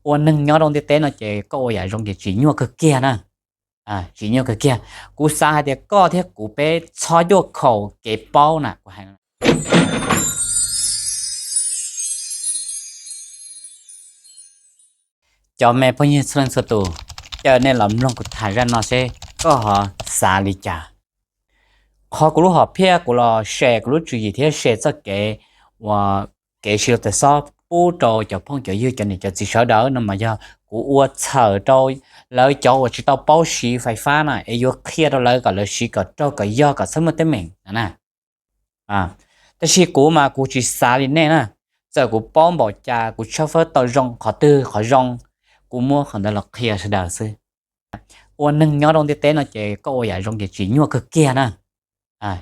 วันหนึ่งย้อนลงที่เต้นเจก็อยากลงที่จีนัวคือเกียนะจีนัวคือเกียกูสาเหตุก็ที่กูไปชอยยกเขาเก็บเป้าน่ะกูให้cho mẹ bao nhiêu xuân sơ tù cho nên làm lòng của thải ra nó sẽ có họ xả lý trả họ cũng lúc họ phía cũng là share cũng lúc chuyện gì thế share cho và cái sự tại sao bố trò cho phong cho dư cho này cho chỉ sợ đỡ nó mà do của ua chờ trôi lời cho và chỉ tao bao xí phải phá này ấy vô kia đâu lời cả lời xí cả cho cả do cả sớm tới mình nèแต่ชีกูมากูchỉ xả đi nè giờกูป้อมบอกจ่ากูชอบเฟอร์ต่อรองขอตื้อขอรองกูมั่วของแต่ละเคลียร์เสดาซื้อวันหนึ่งย้อนลงที่เต้นเจก็อยากลงที่จีนัวคือเกียนะ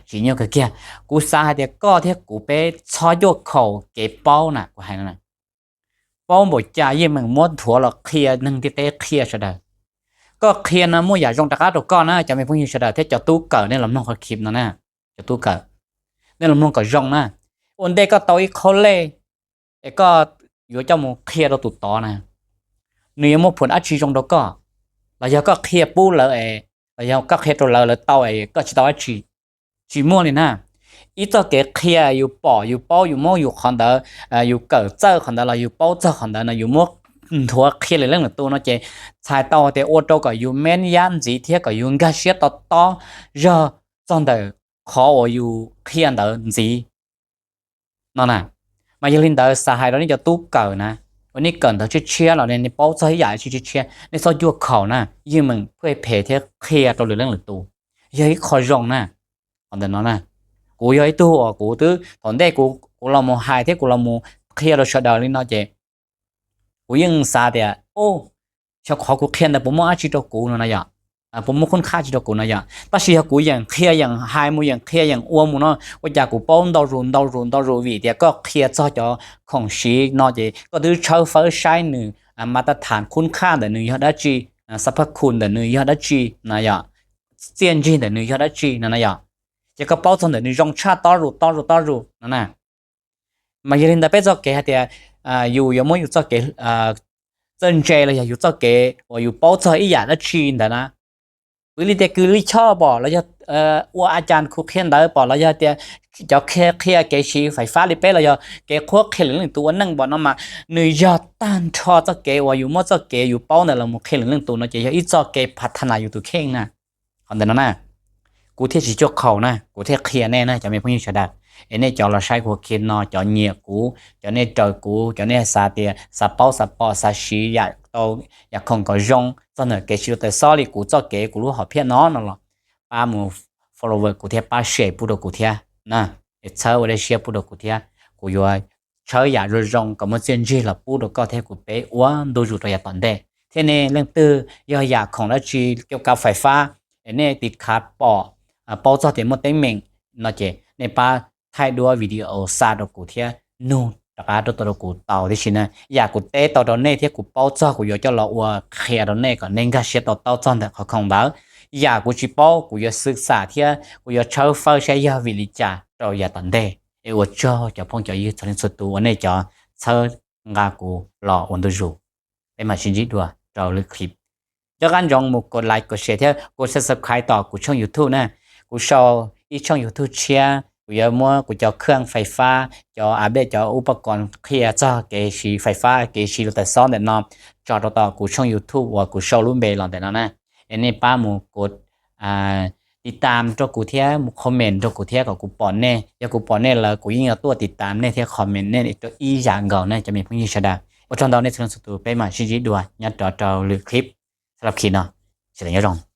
จีนัวคือเกียกูสาเหตุก็ที่กูไปชอยยกเขาเก็บเป้าน่ะกูให้นั่นน่ะป้อมบอกจ่ายี่มึงม้วนถั่วละเคลียร์หนึ่งที่เต้เคลียร์เสดาก็เคลียร์นะมั่วอยากลงตะการตัวก้อนนะจะไม่พูดยิ่งเสดาที่จะตู้เกิดเนี่ยลำน้องเขาคลิปนั่นน่ะจะตู้เกิดเนี่ยลำน้องก็รองนะวันเด็กก็ต่อยเขาเลยไอ้ก็อยู่เจ้ามึงเคลียร์เราตุ่ต่อนะnếu một phần ác chỉ trong đó có là do có kia bù lợi là do có kia rồi lợi tao ấy có chỉ tao ác chỉ mua này nè ít cho cái kia yêu bỏ yêu bao yêu mua yêu khoản đó yêu cỡ chơi khoản đó là yêu bao chơi khoản đó là yêu mua thua kia là lần là tôi nó chỉ xài tao thì ô tô có yêu men yan gì thế có yêu gas xe to to giờ trong đời khó yêu kia đó gì nó nè mà yêu linh đời xài đó nó cho tú cỡ nèวันนี้เกิดเราจะเชียร์เราเนี่ยในป้อใจใหญ่จะเชียร์ในซอยยัวเขานะยืมมึงเพื่อเพย์เทเคลียร์ตัวเรื่องหรือตัวยัยคอยรองนะตอนเดินนั้นนะกูยัยตัวกูตื้อตอนเด็กกูเราโมหายเทกูเราโมเคลียร์เราชดาลินเอาเจกูยังซาเดียโอ้ชาวขอกูเคลียร์แต่ผมว่าอาชีพกูนั่นนะผมไม่คุ้นค่าชีวิตกูนะแต่ชีวิตกูยังเคลียร์ยังหายมูยังเคลียร์ยังอ้วนมูเนาะว่าอยากกูป้อนดาวรุนวิเดียก็เคลียร์จ่อของชีนอเจก็ดูเช่าเฟอร์ใช้หนึ่งมาตรฐานคุณค่าเดหนึ่งยอดได้จีสรรพคุณเดหนึ่งยอดได้จีนะเจียนจีเดหนึ่งยอดได้จีนั่นนะจะก็ป้อนเดหนึ่งรองชาต่อรูนั่นน่ะมาเรียนแต่เป็นจ่อเกะเดียอยู่ยังไม่อยู่จ่อเกะเจนเจเลยอยู่จ่อเกะว่าอยู่ป้อนจ่ออีหยาได้จีแต่นะวิลิเดคือลิชอบบอกแล้วจะว่าอาจารย์คุกเขียนได้บอกแล้วจะเคลียร์เกชีไฟฟ้าลิเป้แล้วจะเกคุกเขียนเรื่องตัวนั่งบอกน้ำมาหนึ่งยอดต้านชอจะเกว่าอยู่มั่วจะเกอยู่เป้าเนี่ยเราหมดเขียนเรื่องตัวนะจะอีจะเกพัฒนาอยู่ตัวเข่งนะคนเดียวนะกูเที่ยวจีจกเขานะกูเที่ยวเคลียร์แน่นะจะไม่พ้นยิ่งฉลาดไอ้เนี่ยจอเราใช้หัวเขียนนอจอเหนียกูจอเนี่ยจอยกูจอเนี่ยซาเตียซาเป้าซาปอซาชีอยากโตอยากคงก็ยงตอนนั้นเกชิวแต่ซอลิกูจะเกกูรู้หอบเพี้ยนน้อนหรอป้ามู follower กูเทียป้าเชฟพูดกูเทียนะเอเชอร์วันเชียพูดกูเทียกูอยู่เชออยากรู้รงก็มันเจนจีละพูดก็เทียกูเป๊ะว่าดูอยู่ตัวอย่างตอนเด็กเท่นี้เรื่องตื้อยากของแล้วจีเกี่ยวกับไฟฟ้าไอ้เนี่ยติดขาดปอจะเต็มหมดเต็มเมงนะเจในป้าถ่ายด้วยวิดีโอซาดกูเทียนู่นตาตัวกูเต่าที่ชินะอยากกูเตะต่อตอนนี้ที่กูเป้าจ้ากูอยากจะรอว่าเคลียร์ตอนนี้ก่อนเน้นก็เสียต่อเต่าจ้าแต่เขาคงบ้าอยากกูจีเป้ากูอยากศึกษาที่กูอยากเช่าเฟอร์ใช้ยาวิลิจ่าเราอยากตอนเด็กว่าจะพ้องจะยืดทั้งสุดตัวนี่จะเช่างากูรอวันดูจูเป็นมาชินจิตัวเราเลือกคลิปจากการยองมุกกดไลค์กดแชร์ที่กูจะ subscribe ต่อกูช่อง YouTube นะกูชอบอีช่อง YouTube เชียร์กูอยากมั่วกูจะเครื่องไฟฟ้าจะอาเบจะอุปกรณ์เคลียร์จะเกชีไฟฟ้าเกชีรถแต่ซ้อนแต่นอมจอดต่อกูช่อง YouTube ว่ากูชอบรุ่นเบลล์แต่นั่นนะอันนี้ป้ามูกดติดตามตัวกูเทียมูคอมเมนต์ตัวกูเทียกับกูปอนเน่ยากูปอนเน่แล้วกูยิ่งเอาตัวติดตามเน่เทียคอมเมนต์เน่ตัวอีอย่างเก่าเน่จะมีพวกนี้ชดาว่าตอนเราในส่วนสุดไปมาชี้ด้วยยัดต่อหรือคลิปสำหรับคลิปเนาะเสร็จแล้วยอด